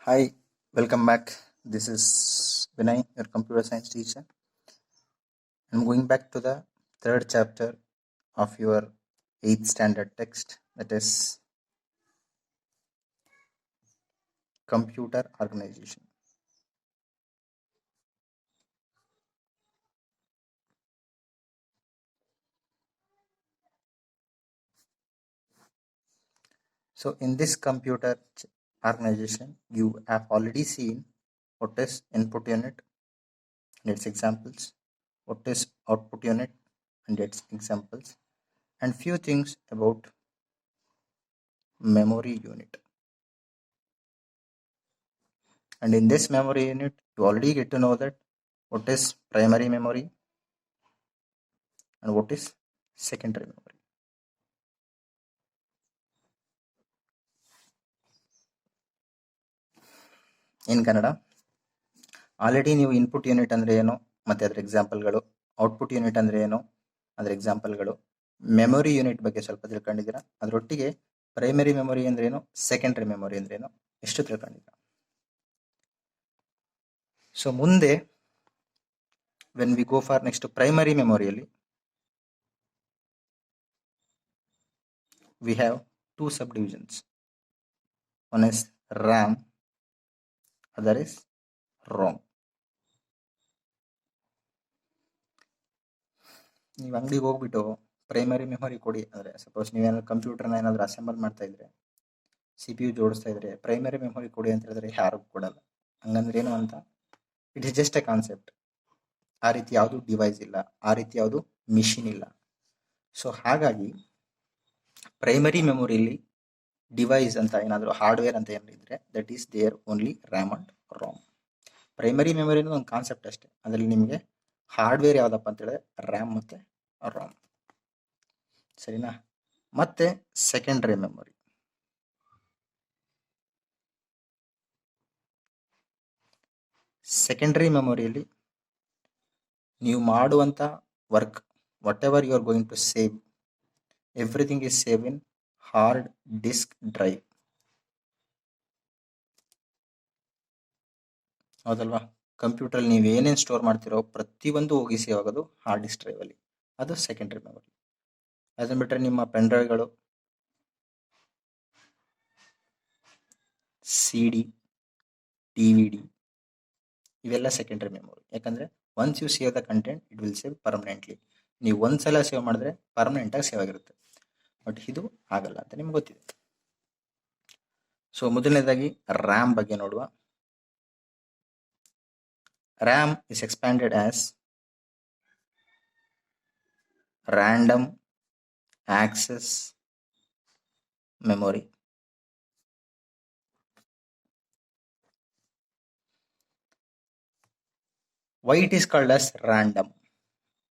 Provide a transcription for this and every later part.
Hi, welcome back. This is Vinay, your computer science teacher. I'm going back to the third chapter of your 8th standard text, that is computer organization. So, in this computer organization, you have already seen what is input unit and its examples, what is output unit and its examples, and few things about memory unit. And in this memory unit, you already get to know that what is primary memory and what is secondary memory. In Kannada already ನೀವು input unit ಅಂದರೆ ಏನು ಮತ್ತು ಅದರ ಎಕ್ಸಾಂಪಲ್ಗಳು, output unit ಅಂದರೆ ಏನು ಅದರ ಎಕ್ಸಾಂಪಲ್ಗಳು, memory unit ಬಗ್ಗೆ ಸ್ವಲ್ಪ ತಿಳ್ಕೊಂಡಿದ್ದೀರಾ. ಅದರೊಟ್ಟಿಗೆ ಪ್ರೈಮರಿ ಮೆಮೊರಿ ಅಂದ್ರೆ ಏನು, ಸೆಕೆಂಡರಿ ಮೆಮೊರಿ ಅಂದ್ರೆ ಏನು, ಎಷ್ಟು ತಿಳ್ಕೊಂಡಿದ್ದೀರಾ. ಸೊ ಮುಂದೆ when we go for next primary ಮೆಮೊರಿಯಲ್ಲಿ we have two subdivisions. One is RAM, other is ROM. ನೀವು ಅಂಗಡಿಗೆ ಹೋಗ್ಬಿಟ್ಟು ಪ್ರೈಮರಿ ಮೆಮೊರಿ ಕೊಡಿ ಅಂದರೆ, ಸಪೋಸ್ ನೀವೇನಾದ್ರು ಕಂಪ್ಯೂಟರ್ನ ಏನಾದರೂ ಅಸೆಂಬಲ್ ಮಾಡ್ತಾ ಇದ್ರೆ, CPU ಜೋಡಿಸ್ತಾ ಇದ್ರೆ ಪ್ರೈಮರಿ ಮೆಮೊರಿ ಕೊಡಿ ಅಂತ ಹೇಳಿದ್ರೆ ಯಾರು ಕೊಡಲ್ಲ. ಹಂಗಂದ್ರೆ ಏನು ಅಂತ, it is just A concept. ಆ ರೀತಿ ಯಾವುದು ಡಿವೈಸ್ ಇಲ್ಲ, ಆ ರೀತಿ ಯಾವುದು ಮಿಷಿನ್ ಇಲ್ಲ. ಸೊ ಹಾಗಾಗಿ ಪ್ರೈಮರಿ ಮೆಮೊರಿಯಲ್ಲಿ ಡಿವೈಸ್ ಅಂತ ಏನಾದರೂ ಹಾರ್ಡ್ವೇರ್ ಅಂತ ಏನಿದ್ರೆ that is there only RAM and ROM. Primary memory ಅನ್ನೋದು ಒಂದು ಕಾನ್ಸೆಪ್ಟ್ ಅಷ್ಟೇ. ಅದರಲ್ಲಿ ನಿಮಗೆ ಹಾರ್ಡ್ವೇರ್ ಯಾವುದಪ್ಪ ಅಂತ ಹೇಳಿದ್ರೆ ರ್ಯಾಮ್ ಮತ್ತು ರಾಮ್, ಸರಿನಾ. ಮತ್ತೆ ಸೆಕೆಂಡರಿ ಮೆಮೊರಿ. ಸೆಕೆಂಡರಿ ಮೆಮೊರಿಯಲ್ಲಿ ನೀವು ಮಾಡುವಂಥ work, what ever you are going to save, everything is save in hard disk drive. ಹೌದಲ್ವಾ. ಕಂಪ್ಯೂಟರ್ ನೀವು ಏನೇನು ಸ್ಟೋರ್ ಮಾಡ್ತಿರೋ ಪ್ರತಿಯೊಂದು ಹೋಗಿ ಸೇವ್ ಆಗೋದು ಹಾರ್ಡ್ ಡಿಸ್ಕ್ ಡ್ರೈವಲ್ಲಿ, ಅದು ಸೆಕೆಂಡರಿ ಮೆಮೊರಿ. ಅದನ್ನ ಬಿಟ್ಟರೆ ನಿಮ್ಮ ಪೆನ್ ಡ್ರೈವ್ಗಳು, CD, DVD ಇವೆಲ್ಲ ಸೆಕೆಂಡರಿ ಮೆಮೊರಿ. ಯಾಕಂದರೆ once you save the content it will save permanently. ನೀವು ಒಂದ್ಸಲ ಸೇವ್ ಮಾಡಿದ್ರೆ ಪರ್ಮನೆಂಟಾಗಿ ಸೇವ್ ಆಗಿರುತ್ತೆ. ಬಟ್ ಇದು ಆಗಲ್ಲ ಅಂತ ನಿಮ್ಗೆ ಗೊತ್ತಿದೆ. ಸೊ ಮೊದಲನೇದಾಗಿ ರ್ಯಾಮ್ ಬಗ್ಗೆ ನೋಡುವ. RAM is expanded as random access memory. Why it is called as random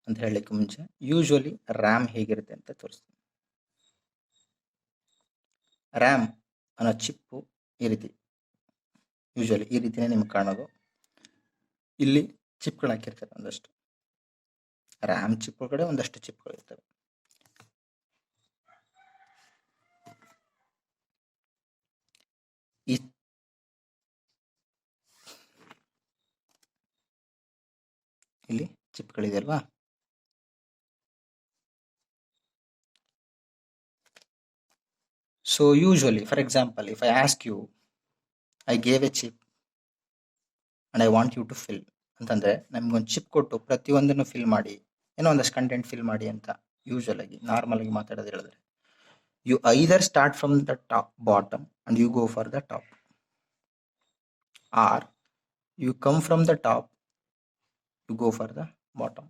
ಅಂತ ಹೇಳಲಿಕ್ಕೆ ಮುಂಚೆ ಯೂಶುವಲಿ ರ್ಯಾಮ್ ಹೇಗಿರುತ್ತೆ ಅಂತ ತೋರಿಸ್ತೀನಿ. ರ್ಯಾಮ್ ಅನ್ನೋ ಚಿಪ್ಪು ಈ ರೀತಿ, ಯೂಶುವಲಿ ಈ ರೀತಿನೇ ನಿಮ್ಗೆ ಕಾಣೋದು. ಇಲ್ಲಿ ಚಿಪ್ಗಳು ಹಾಕಿರ್ತಾರೆ ಒಂದಷ್ಟು, ರ್ಯಾಮ್ ಚಿಪ್ ಒಳಗಡೆ ಒಂದಷ್ಟು ಚಿಪ್ಗಳು ಇರ್ತವೆ. ಇಲ್ಲಿ ಚಿಪ್ಗಳಿದೆ ಅಲ್ವಾ. So usually for example if I ask you, I gave a chip and I want you to fill ಅಂತಂದ್ರೆ, ನಮ್ಗೊಂದು ಚಿಪ್ ಕೊಟ್ಟು ಪ್ರತಿಯೊಂದನ್ನು ಫಿಲ್ ಮಾಡಿ, ಏನೋ ಒಂದಷ್ಟು ಕಂಟೆಂಟ್ ಫಿಲ್ ಮಾಡಿ ಅಂತ ಯೂಶುವಲ್ ಆಗಿ ನಾರ್ಮಲ್ ಆಗಿ ಮಾತಾಡೋದು ಹೇಳಿದ್ರೆ, you either start from the top bottom and you go for the top, or you come from the top you go for the bottom.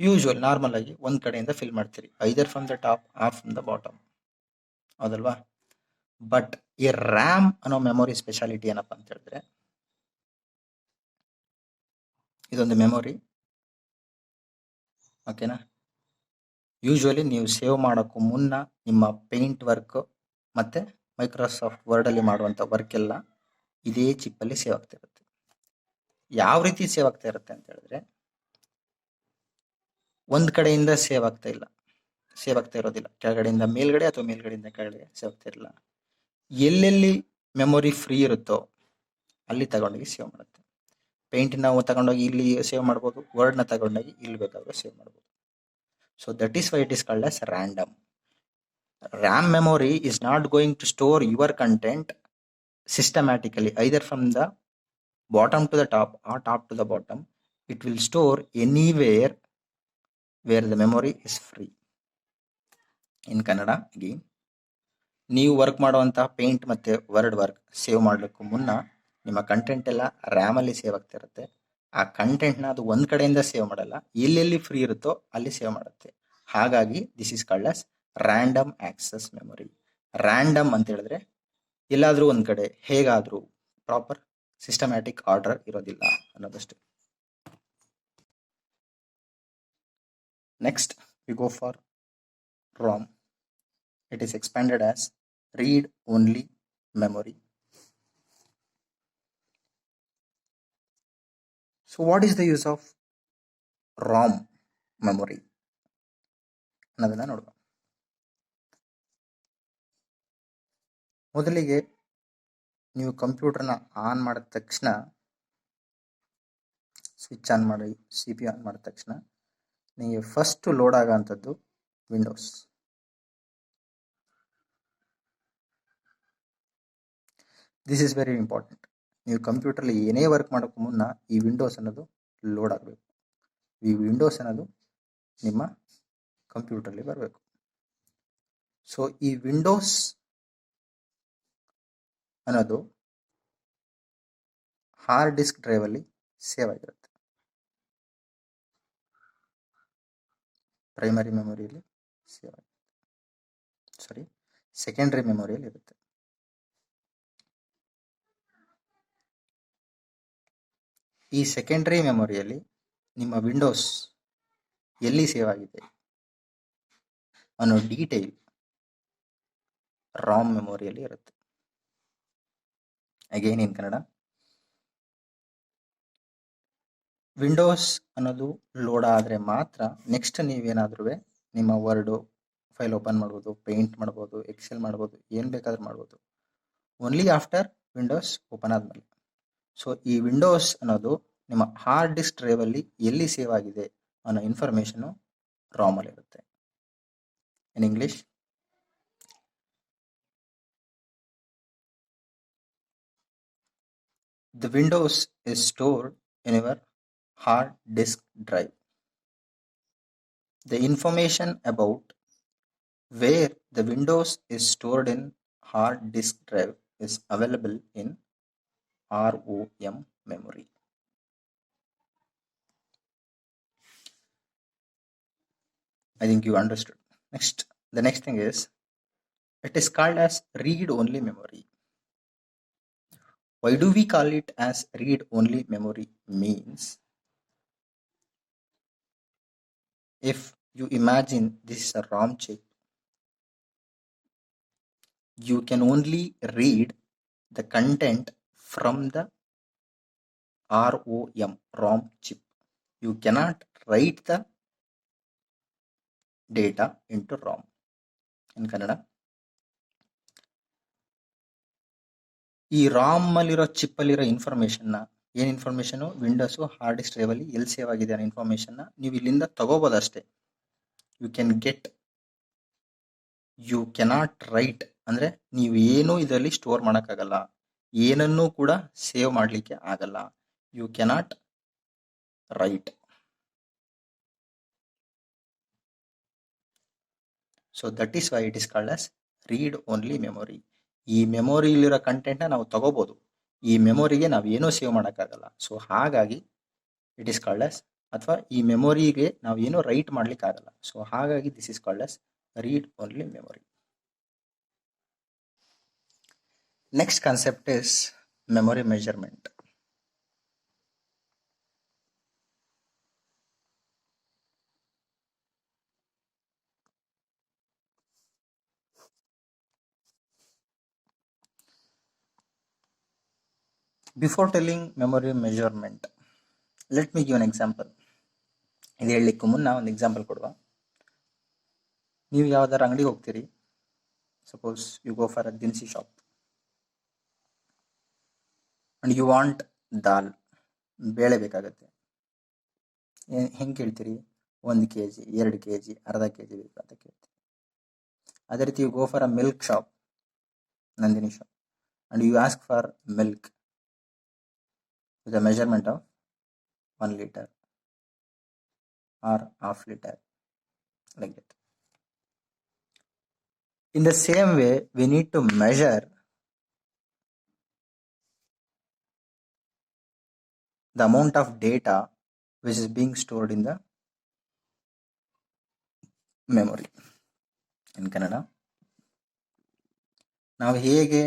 Usual normal ಆಗಿ ಒಂದ್ ಕಡೆಯಿಂದ ಫಿಲ್ ಮಾಡ್ತೀರಿ, either from the top or from the bottom, ಹೌದಲ್ವಾ. But ಈ RAM ಅನ್ನೋ memory speciality ಏನಪ್ಪ ಅಂತ ಹೇಳಿದ್ರೆ, ಇದೊಂದು ಮೆಮೊರಿ, ಓಕೆನಾ. ಯೂಶುವಲಿ ನೀವು ಸೇವ್ ಮಾಡೋಕ್ಕೂ ಮುನ್ನ ನಿಮ್ಮ ಪೇಂಟ್ ವರ್ಕ್ ಮತ್ತೆ ಮೈಕ್ರೋಸಾಫ್ಟ್ ವರ್ಡಲ್ಲಿ ಮಾಡುವಂಥ ವರ್ಕ್ ಎಲ್ಲ ಇದೇ ಚಿಪ್ಪಲ್ಲಿ ಸೇವ್ ಆಗ್ತಾ ಇರುತ್ತೆ. ಯಾವ ರೀತಿ ಸೇವ್ ಆಗ್ತಾ ಇರುತ್ತೆ ಅಂತ ಹೇಳಿದ್ರೆ, ಒಂದು ಕಡೆಯಿಂದ ಸೇವ್ ಆಗ್ತಾ ಇರೋದಿಲ್ಲ, ಕೆಳಗಡೆಯಿಂದ ಮೇಲ್ಗಡೆ ಅಥವಾ ಮೇಲ್ಗಡೆಯಿಂದ ಕೆಳಗಡೆ ಸೇವ್ ಆಗ್ತಾ ಇರಲ್ಲ. ಎಲ್ಲೆಲ್ಲಿ ಮೆಮೊರಿ ಫ್ರೀ ಇರುತ್ತೋ ಅಲ್ಲಿ ತಗೊಂಡೋಗಿ ಸೇವ್ ಮಾಡುತ್ತೆ. ಪೇಂಟ್ ನಾವು ತಗೊಂಡೋಗಿ ಇಲ್ಲಿ ಸೇವ್ ಮಾಡ್ಬೋದು, ವರ್ಡ್ನ ತಗೊಂಡೋಗಿ ಇಲ್ಲಿ ಬೇಕಾದ್ರೆ ಸೇವ್ ಮಾಡ್ಬೋದು. So that is why it is called as random. RAM memory is not going to store your content systematically, either from the bottom to the top or top to the bottom. It will store anywhere where the memory is free. In Kannada again, ನೀವು work ಮಾಡುವಂತಹ paint ಮತ್ತೆ word work save ಮಾಡಲಿಕ್ಕೂ ಮುನ್ನ ನಿಮ್ಮ content ಎಲ್ಲ ರ್ಯಾಮಲ್ಲಿ save ಆಗ್ತಾ ಇರುತ್ತೆ. ಆ ಕಂಟೆಂಟ್ನ ಅದು ಒಂದ್ ಕಡೆಯಿಂದ ಸೇವ್ ಮಾಡಲ್ಲ, ಎಲ್ಲೆಲ್ಲಿ ಫ್ರೀ ಇರುತ್ತೋ ಅಲ್ಲಿ ಸೇವ್ ಮಾಡುತ್ತೆ. ಹಾಗಾಗಿ this is called as random access memory. Random ಅಂತ ಹೇಳಿದ್ರೆ ಎಲ್ಲಾದ್ರೂ ಒಂದ್ ಕಡೆ, ಹೇಗಾದ್ರೂ ಪ್ರಾಪರ್ ಸಿಸ್ಟಮ್ಯಾಟಿಕ್ ಆರ್ಡರ್ ಇರೋದಿಲ್ಲ ಅನ್ನೋದಷ್ಟೇ. Next we go for ROM. It is expanded as read only memory. So what is the use of ROM memory ಅನ್ನೋದನ್ನ ನೋಡುವ. ಮೊದಲಿಗೆ ನೀವು ಕಂಪ್ಯೂಟರ್ನ ಆನ್ ಮಾಡಿದ ತಕ್ಷಣ, ಸ್ವಿಚ್ ಆನ್ ಮಾಡಿ CPU ಆನ್ ಮಾಡಿದ ತಕ್ಷಣ ನಿಮಗೆ ಫಸ್ಟ್ ಲೋಡ್ ಆಗೋಂಥದ್ದು Windows. This is very important. ನೀವು ಕಂಪ್ಯೂಟರ್ಲಿ ಏನೇ ವರ್ಕ್ ಮಾಡೋಕ್ಕೂ ಮುನ್ನ ಈ ವಿಂಡೋಸ್ ಅನ್ನೋದು ಲೋಡ್ ಆಗಬೇಕು. ಈ ವಿಂಡೋಸ್ ಅನ್ನೋದು ನಿಮ್ಮ ಕಂಪ್ಯೂಟರ್ಲಿ ಬರಬೇಕು. ಸೊ ಈ ವಿಂಡೋಸ್ ಅನ್ನೋದು ಹಾರ್ಡ್ ಡಿಸ್ಕ್ ಡ್ರೈವಲ್ಲಿ ಸೇವ್ ಆಗಿರುತ್ತೆ. ಪ್ರೈಮರಿ ಮೆಮೊರಿಯಲ್ಲಿ ಸೇವ್ ಆಗಿರುತ್ತೆ, ಸೆಕೆಂಡರಿ ಮೆಮೊರಿಯಲ್ಲಿ ಇರುತ್ತೆ. ಈ ಸೆಕೆಂಡರಿ ಮೆಮೊರಿಯಲ್ಲಿ ನಿಮ್ಮ ವಿಂಡೋಸ್ ಎಲ್ಲಿ ಸೇವ್ ಆಗಿದೆ ಅನ್ನೋ ಡೀಟೇಲ್ ರಾಮ್ ಮೆಮೊರಿಯಲ್ಲಿ ಇರುತ್ತೆ. ಅಗೈನ್ ಇನ್ ಕನ್ನಡ, ವಿಂಡೋಸ್ ಅನ್ನೋದು ಲೋಡ್ ಆದರೆ ಮಾತ್ರ ನೆಕ್ಸ್ಟ್ ನೀವೇನಾದ್ರೂ ನಿಮ್ಮ ವರ್ಡು ಫೈಲ್ ಓಪನ್ ಮಾಡ್ಬೋದು, ಪೇಂಟ್ ಮಾಡ್ಬೋದು, ಎಕ್ಸೆಲ್ ಮಾಡ್ಬೋದು, ಏನು ಬೇಕಾದ್ರೂ ಮಾಡ್ಬೋದು, ಓನ್ಲಿ ಆಫ್ಟರ್ ವಿಂಡೋಸ್ ಓಪನ್ ಆದ್ಮೇಲೆ. ಸೊ ಈ ವಿಂಡೋಸ್ ಅನ್ನೋದು ನಿಮ್ಮ ಹಾರ್ಡ್ ಡಿಸ್ಕ್ ಡ್ರೈವಲ್ಲಿ ಎಲ್ಲಿ ಸೇವ್ ಆಗಿದೆ ಅನ್ನೋ ಇನ್ಫಾರ್ಮೇಶನು ರಾಮಲ್ಲಿ ಇರುತ್ತೆ. In English, the Windows is stored in your hard disk drive. The information about where the Windows is stored in hard disk drive is available in ROM memory. I think you understood. The next thing is, it is called as read-only memory. Why do we call it as read-only memory? Means, if you imagine this is a ROM chip, you can only read the content from the ROM chip. You cannot write the data into ROM. In Kannada, ಈ ರಾಮ್ ಅಲ್ಲಿರೋ chip ಅಲ್ಲಿರೋ information, ಏನ್ information, Windows hard disk drive ಅಲ್ಲಿ ಎಲ್ಲಿ save ಆಗಿದೆ ಅನ್ನೋ information ನೀವು ಇಲ್ಲಿಂದ ತಗೋಬೋದಷ್ಟೇ. You can get, you cannot write. ಅಂದ್ರೆ ನೀವು ಏನು ಇದರಲ್ಲಿ ಸ್ಟೋರ್ ಮಾಡೋಕ್ಕಾಗಲ್ಲ, ಏನನ್ನೂ ಕೂಡ ಸೇವ್ ಮಾಡಲಿಕ್ಕೆ ಆಗಲ್ಲ. You cannot right. So that is why it is called as read only memory. ಈ ಮೆಮೊರಿಲಿರೋ ಕಂಟೆಂಟ್ನ ನಾವು ತಗೋಬಹುದು, ಈ ಮೆಮೊರಿಗೆ ನಾವು ಏನೂ ಸೇವ್ ಮಾಡೋಕ್ಕಾಗಲ್ಲ. ಸೊ ಹಾಗಾಗಿ ಇಟ್ ಈಸ್ ಕಾಲ್ಡ್ ಆಸ್, ಅಥವಾ ಈ ಮೆಮೊರಿಗೆ ನಾವು ಏನೂ ರೈಟ್ ಮಾಡ್ಲಿಕ್ಕೆ ಆಗಲ್ಲ. ಸೊ ಹಾಗಾಗಿ this is called as read only memory. Next concept is memory measurement. Before telling memory measurement, let me give an example. ಇದು ಹೇಳಲಿಕ್ಕೂ ಮುನ್ನ ಒಂದು ಎಕ್ಸಾಂಪಲ್ ಕೊಡುವ. ನೀವು ಯಾವ್ದಾರು ಅಂಗಡಿಗೆ ಹೋಗ್ತೀರಿ, suppose you go for a ದಿನಸಿ shop and you want dal, ಬೇಳೆ ಬೇಕಾಗುತ್ತೆ. ಹೆಂಗೆ ಕೇಳ್ತೀರಿ? 1 kg, 2 kg, ಅರ್ಧ kg ಬೇಕು ಅಂತ ಕೇಳ್ತೀರಿ. ಅದೇ ರೀತಿ you go for a milk shop, Nandini shop, and you ask for milk with a measurement of 1 liter or half liter, like that. In the same way, we need to measure the amount of data which is being stored in the memory. In Kannada, ನಾವು ಹೇಗೆ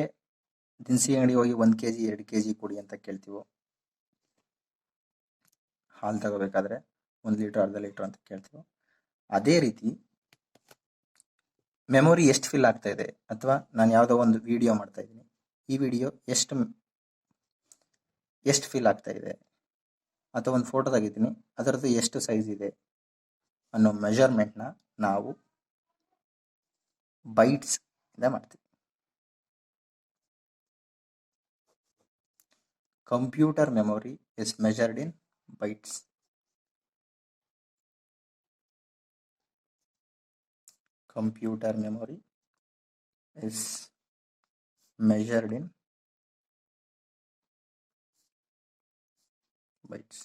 ದಿನಸಿ ಅಂಗಡಿ ಹೋಗಿ 1 kg 2 kg ಕೊಡಿ ಅಂತ ಕೇಳ್ತೀವೋ, ಹಾಲು ತಗೋಬೇಕಾದ್ರೆ 1 litre ಅರ್ಧ ಲೀಟರ್ ಅಂತ ಕೇಳ್ತೀವೋ, ಅದೇ ರೀತಿ ಮೆಮೊರಿ ಎಷ್ಟು ಫಿಲ್ ಆಗ್ತಾ ಇದೆ, ಅಥವಾ ನಾನು ಯಾವುದೋ ಒಂದು ವಿಡಿಯೋ ಮಾಡ್ತಾ ಇದ್ದೀನಿ, ಈ ವಿಡಿಯೋ ಎಷ್ಟು ಫಿಲ್ ಆಗ್ತಾ ಇದೆ, ಅಥವಾ ಒಂದು ಫೋಟೋ ತೆಗಿತೀನಿ, ಅದರದ್ದು ಎಷ್ಟು ಸೈಜ್ ಇದೆ ಅನ್ನೋ ಮೆಜರ್ಮೆಂಟ್ನ ನಾವು ಬೈಟ್ಸ್ ಇಂದ ಮಾಡ್ತೀವಿ. Computer memory is measured in bytes. Computer memory is measured in bytes.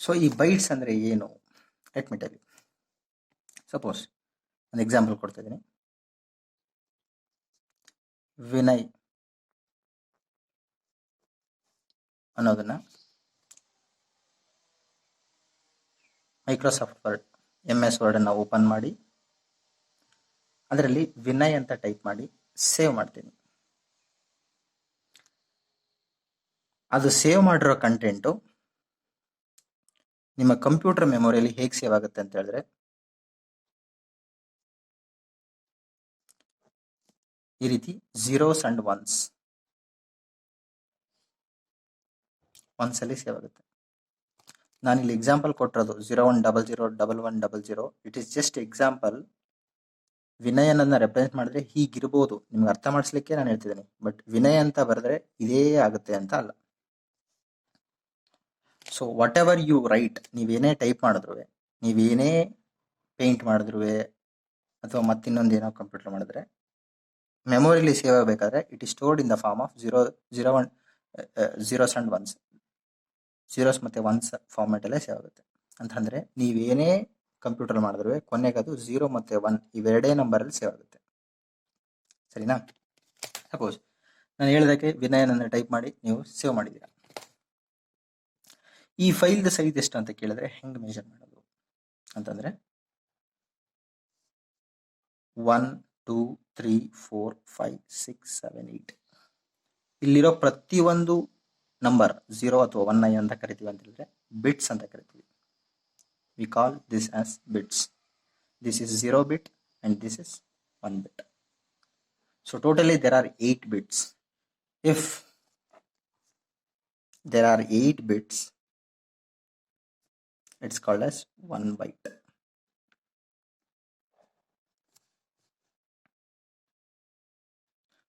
So ಈ ಬೈಟ್ಸ್ ಅಂದರೆ ಏನು? Let me tell you. Suppose ಒಂದು ಎಕ್ಸಾಂಪಲ್ ಕೊಡ್ತಾ ಇದ್ದೀನಿ. ವಿನಯ್ ಅನ್ನೋದನ್ನ ಮೈಕ್ರೋಸಾಫ್ಟ್ ವರ್ಡ್, MS ವರ್ಡನ್ನು ಓಪನ್ ಮಾಡಿ ಅದರಲ್ಲಿ ವಿನಯ್ ಅಂತ ಟೈಪ್ ಮಾಡಿ ಸೇವ್ ಮಾಡ್ತೀನಿ. ಅದು ಸೇವ್ ಮಾಡಿರೋ ಕಂಟೆಂಟು ನಿಮ್ಮ ಕಂಪ್ಯೂಟರ್ ಮೆಮೊರಿಯಲ್ಲಿ ಹೇಗೆ ಸೇವ್ ಆಗುತ್ತೆ ಅಂತ ಹೇಳಿದ್ರೆ, ಈ ರೀತಿ zeros and ones ಅಲ್ಲಿ ಸೇವ್ ಆಗುತ್ತೆ. ನಾನಿಲ್ಲಿ ಎಕ್ಸಾಂಪಲ್ ಕೊಟ್ಟಿರೋದು 01001100. It is just example. Vinay ಅನ್ನೋದನ್ನ ರೆಪ್ರೆಸೆಂಟ್ ಮಾಡಿದ್ರೆ ಹೀಗಿರ್ಬೋದು, ನಿಮ್ಗೆ ಅರ್ಥ ಮಾಡಿಸ್ಲಿಕ್ಕೆ ನಾನು ಹೇಳ್ತಿದ್ದೀನಿ. ಬಟ್ ವಿನಯ್ ಅಂತ ಬರೆದ್ರೆ ಇದೇ ಆಗುತ್ತೆ ಅಂತ ಅಲ್ಲ. So what ever you write, ನೀವೇನೇ ಟೈಪ್ ಮಾಡಿದ್ರು, ನೀವೇನೇ ಪೇಂಟ್ ಮಾಡಿದ್ರು, ಅಥವಾ ಮತ್ತಿನ್ನೊಂದು ಏನೋ ಕಂಪ್ಯೂಟರ್ ಮಾಡಿದ್ರೆ, ಮೆಮೊರಿಲಿ ಸೇವ್ ಆಗಬೇಕಾದ್ರೆ it is stored in the form of zeros and ones. zeros ಮತ್ತು ಒನ್ಸ್ ಫಾರ್ಮ್ಯಾಟಲ್ಲೇ ಸೇವ್ ಆಗುತ್ತೆ. ಅಂತಂದರೆ ನೀವೇನೇ ಕಂಪ್ಯೂಟರ್ ಮಾಡಿದ್ರು ಕೊನೆಗೆ ಅದು 0 ಮತ್ತು 1 ಇವೆರಡೇ ನಂಬರಲ್ಲಿ ಸೇವ್ ಆಗುತ್ತೆ. ಸರಿನಾ? ಸಪೋಸ್ ನಾನು ಹೇಳಿದಕ್ಕೆ ವಿನಯನನ್ನು ಟೈಪ್ ಮಾಡಿ ನೀವು ಸೇವ್ ಮಾಡಿದ್ದೀರಾ. ಈ ಫೈಲ್ದ ಸೈಜ್ ಎಷ್ಟು ಅಂತ ಕೇಳಿದ್ರೆ ಹೆಂಗೆ ಮೆಜರ್ ಮಾಡೋದು ಅಂತಂದರೆ 1 2 3 4 5 6 7 8 ಇಲ್ಲಿರೋ ಪ್ರತಿಯೊಂದು ನಂಬರ್ 0 ಅಥವಾ 1 ಅಂತ ಕರಿತೀವಿ ಅಂತ ಹೇಳಿದ್ರೆ ಬಿಟ್ಸ್ ಅಂತ ಕರಿತೀವಿ. We call this as bits. This is 0 bit and this is 1 bit. So totally there are 8 bits. If there are 8 bits, it's called as 1 byte.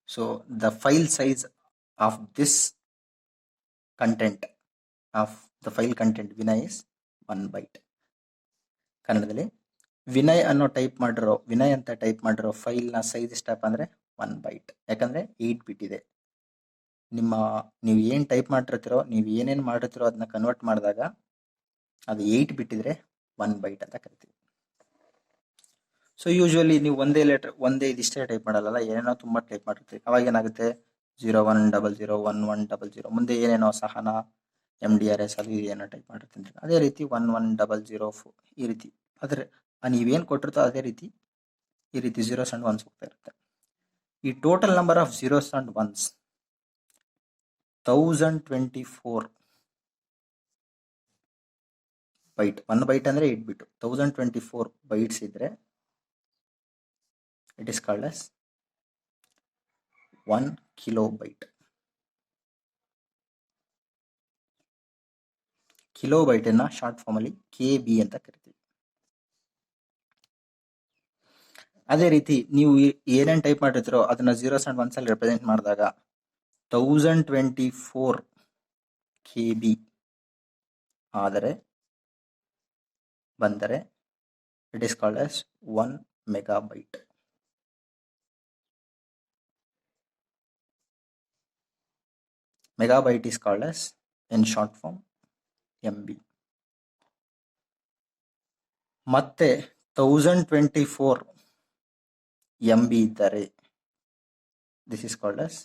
So the file size of this content, of the file content Vinay is 1 byte. ಕನ್ನಡದಲ್ಲಿ ವಿನಯ್ ಅನ್ನೋ type ಮಾಡಿರೋ, ವಿನಯ್ ಅಂತ type ಮಾಡಿರೋ ಫೈಲ್ನ size ಎಷ್ಟಪ್ಪ ಅಂದರೆ 1 byte. ಯಾಕಂದರೆ 8 ಬಿಟ್ ಇದೆ. ನೀವು ಏನು ಟೈಪ್ ಮಾಡಿರ್ತೀರೋ, ನೀವು ಏನೇನು ಮಾಡಿರ್ತೀರೋ ಅದನ್ನ ಕನ್ವರ್ಟ್ ಮಾಡಿದಾಗ ಅದು 8 ಬಿಟ್ ಇದ್ರೆ 1 byte ಅಂತ ಕರಿತೀವಿ. ಸೊ ಯೂಶ್ವಲಿ ನೀವು ಒಂದೇ ಇದಿಷ್ಟೇ ಟೈಪ್ ಮಾಡಲ್ಲ, ಏನೇನೋ ತುಂಬ ಟೈಪ್ ಮಾಡಿರ್ತೀವಿ. ಅವಾಗ ಏನಾಗುತ್ತೆ 0100 1100 ಮುಂದೆ ಏನೇನೋ ಸಹನ MDRS ಅದು ಏನೋ ಟೈಪ್ ಮಾಡಿರ್ತೀನಿ. ಅದೇ ರೀತಿ 11004 ಈ ರೀತಿ. ಆದರೆ ನೀವೇನು ಕೊಟ್ಟಿರ್ತೋ ಅದೇ ರೀತಿ ಈ ರೀತಿ zeros and ones ಹೋಗ್ತಾ ಇರುತ್ತೆ. ಈ total number of zeros and ones 1024 byte. 1 byte ಅಂದರೆ 8 ಬಿಟ್. 1024 ಬೈಟ್ಸ್ ಇದ್ರೆ it is called as 1 kilobyte. Kilobyte ಅನ್ನ ಶಾರ್ಟ್ ಫಾರ್ಮ್ ಅಲ್ಲಿ KB ಅಂತ ಕರಿತೀವಿ. ಅದೇ ರೀತಿ ನೀವು ಏನೇನು ಟೈಪ್ ಮಾಡಿರ್ತೀರೋ ಅದನ್ನ ಝೀರೋಸ್ ಅಂಡ್ ಒನ್ಸ್ ಅಲ್ಲಿ ರೆಪ್ರೆಸೆಂಟ್ ಮಾಡಿದಾಗ 1024 KB ಆದರೆ ಬಂದರೆ it is called as 1 megabyte. Megabyte is called as in short form MB. ಮತ್ತೆ 1024 MB ಇದ್ದರೆ this is called as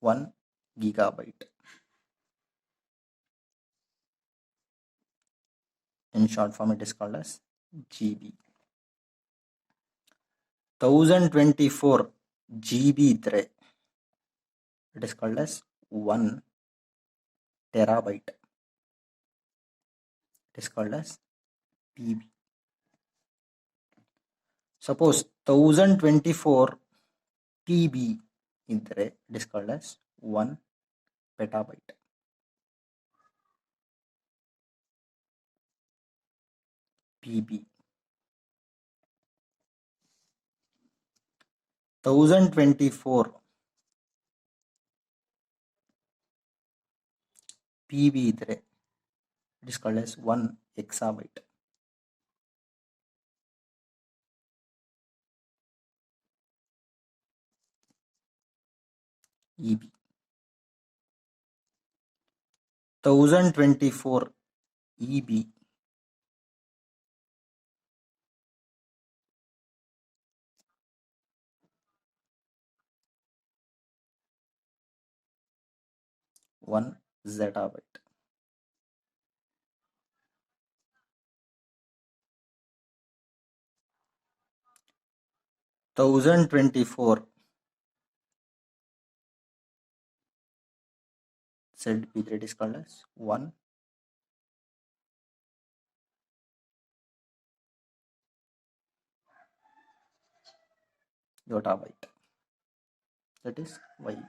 1 gigabyte. In short form it is called as GB. 1024 GB ಇದ್ದರೆ it is called as 1 terabyte. It is called as TB. Suppose 1024 TB ಇದ್ದರೆ it is called as 1 petabyte. PB. 1024 PB ಇದ್ದರೆ it is called as 1 exabyte. EB. 1024 EB one zettabyte. Thousand 24 ZB that is called as 1 yottabyte. That is YB.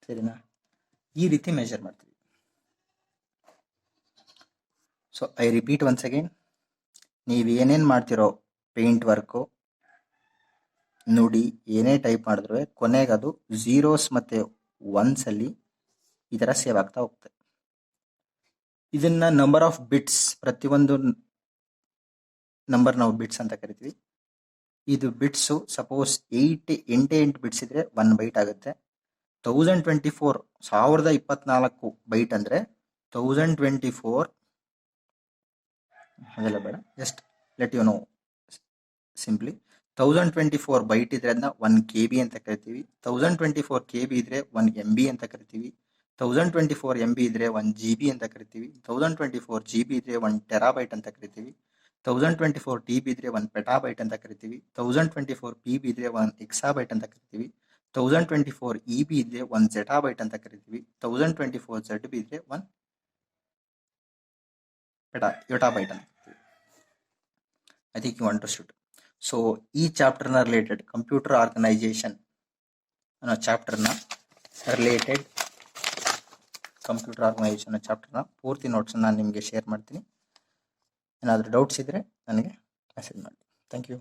ಸರಿನಾ? ಈ ರೀತಿ measure ಮಾಡ್ತೀವಿ. So I repeat once again, ನೀವು ಏನೇನು ಮಾಡ್ತಿರೋ paint work ನೋಡಿ, ಏನೇ ಟೈಪ್ ಮಾಡಿದ್ರು ಕೊನೆಗೆ ಅದು ಝೀರೋಸ್ ಮತ್ತು ಒನ್ಸಲ್ಲಿ ಈ ಥರ ಸೇವ್ ಆಗ್ತಾ ಹೋಗ್ತದೆ. ಇದನ್ನ ನಂಬರ್ ಆಫ್ ಬಿಟ್ಸ್, ಪ್ರತಿಯೊಂದು ನಂಬರ್ ನಾವು ಬಿಟ್ಸ್ ಅಂತ ಕರಿತೀವಿ. ಇದು ಬಿಟ್ಸು ಸಪೋಸ್ 8 ಬಿಟ್ಸ್ ಇದ್ರೆ 1 ಬೈಟ್ ಆಗುತ್ತೆ. 1024 ಬೈಟ್ ಅಂದರೆ 1024 ಅದೆಲ್ಲ ಬೇಡ, just let you know simply. 1024 byte ಇದ್ರೆ ಅದನ್ನ 1 KB ಅಂತ ಕರಿತೀವಿ. 1024 KB ಇದ್ರೆ 1 MB ಅಂತ ಕರಿತೀವಿ. 1024 MB ಇದ್ರೆ 1 GB ಅಂತ ಕರಿತೀವಿ. 1024 GB ಇದ್ರೆ 1 ಟೆರಾಬೈಟ್ ಅಂತ ಕರಿತೀವಿ. 1024 TB ಇದ್ರೆ 1 ಪೆಟಾಬೈಟ್ ಅಂತ ಕರಿತೀವಿ. 1024 PB ಇದ್ರೆ 1 ಎಕ್ಸಾಬೈಟ್ ಅಂತ ಕರಿತೀವಿ. 1024 EB ಇದ್ರೆ 1 zettabyte ಅಂತ ಕರಿತೀವಿ. 1024 ZB ಇದ್ರೆ 1 yottabyte ಅಂತ ಕರಿತೀವಿ. I think you understood. So ಈ ಚಾಪ್ಟರ್ನ ರಿಲೇಟೆಡ್ ಕಂಪ್ಯೂಟರ್ ಆರ್ಗನೈಸೇಷನ್ ಅನ್ನೋ ಚಾಪ್ಟರ್ನ ಪೂರ್ತಿ ನೋಟ್ಸ್ ನಾನು ನಿಮಗೆ ಶೇರ್ ಮಾಡ್ತೀನಿ. ಏನಾದರೂ ಡೌಟ್ಸ್ ಇದ್ದರೆ ನನಗೆ ಮೆಸೇಜ್ ಮಾಡಿ. Thank you.